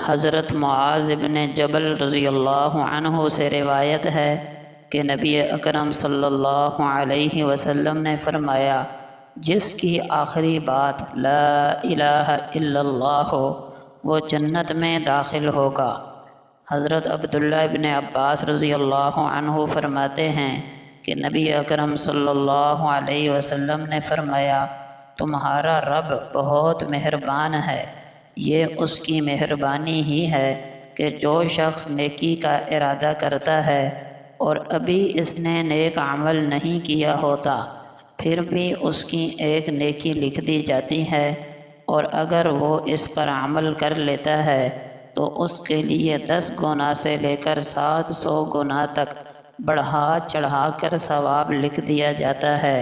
حضرت معاذ بن جبل رضی اللہ عنہ سے روایت ہے کہ نبی اکرم صلی اللہ علیہ وسلم نے فرمایا، جس کی آخری بات لا الہ الا اللہ ہو وہ جنت میں داخل ہوگا۔ حضرت عبداللہ بن عباس رضی اللہ عنہ فرماتے ہیں کہ نبی اکرم صلی اللہ علیہ وسلم نے فرمایا، تمہارا رب بہت مہربان ہے۔ یہ اس کی مہربانی ہی ہے کہ جو شخص نیکی کا ارادہ کرتا ہے اور ابھی اس نے نیک عمل نہیں کیا ہوتا، پھر بھی اس کی ایک نیکی لکھ دی جاتی ہے، اور اگر وہ اس پر عمل کر لیتا ہے تو اس کے لیے 10 گنا سے لے کر 700 گنا تک بڑھا چڑھا کر ثواب لکھ دیا جاتا ہے۔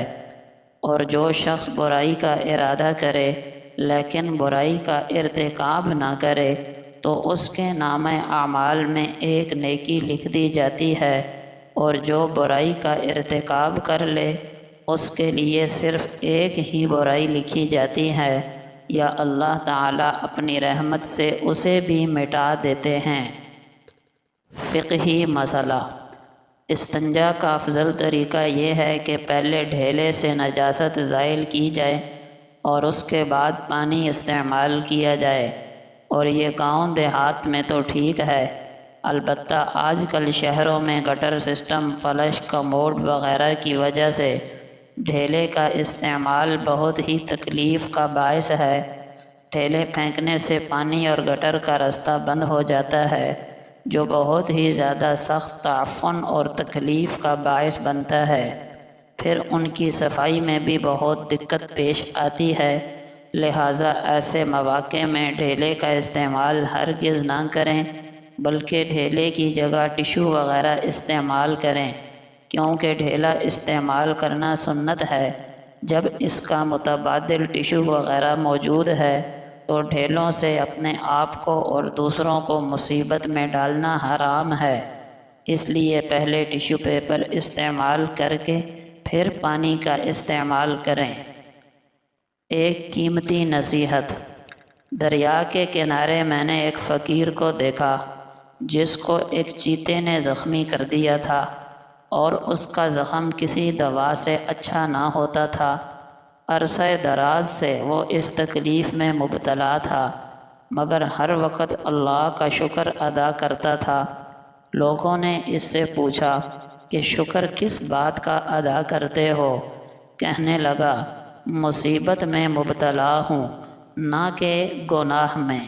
اور جو شخص برائی کا ارادہ کرے لیکن برائی کا ارتکاب نہ کرے تو اس کے نامہ اعمال میں ایک نیکی لکھ دی جاتی ہے، اور جو برائی کا ارتکاب کر لے اس کے لیے صرف ایک ہی برائی لکھی جاتی ہے، یا اللہ تعالیٰ اپنی رحمت سے اسے بھی مٹا دیتے ہیں۔ فقہی مسئلہ: استنجا کا افضل طریقہ یہ ہے کہ پہلے ڈھیلے سے نجاست زائل کی جائے اور اس کے بعد پانی استعمال کیا جائے، اور یہ گاؤں دیہات میں تو ٹھیک ہے، البتہ آج کل شہروں میں گٹر سسٹم، فلش، کموڈ وغیرہ کی وجہ سے ڈھیلے کا استعمال بہت ہی تکلیف کا باعث ہے۔ ڈھیلے پھینکنے سے پانی اور گٹر کا رستہ بند ہو جاتا ہے، جو بہت ہی زیادہ سخت تعفن اور تکلیف کا باعث بنتا ہے۔ پھر ان کی صفائی میں بھی بہت دقت پیش آتی ہے، لہٰذا ایسے مواقع میں ڈھیلے کا استعمال ہرگز نہ کریں، بلکہ ڈھیلے کی جگہ ٹشو وغیرہ استعمال کریں، کیونکہ ڈھیلا استعمال کرنا سنت ہے۔ جب اس کا متبادل ٹشو وغیرہ موجود ہے تو ڈھیلوں سے اپنے آپ کو اور دوسروں کو مصیبت میں ڈالنا حرام ہے، اس لیے پہلے ٹشو پیپر استعمال کر کے پھر پانی کا استعمال کریں۔ ایک قیمتی نصیحت: دریا کے کنارے میں نے ایک فقیر کو دیکھا جس کو ایک چیتے نے زخمی کر دیا تھا، اور اس کا زخم کسی دوا سے اچھا نہ ہوتا تھا۔ عرصہ دراز سے وہ اس تکلیف میں مبتلا تھا، مگر ہر وقت اللہ کا شکر ادا کرتا تھا۔ لوگوں نے اس سے پوچھا کہ شکر کس بات کا ادا کرتے ہو؟ کہنے لگا، مصیبت میں مبتلا ہوں، نہ کہ گناہ میں۔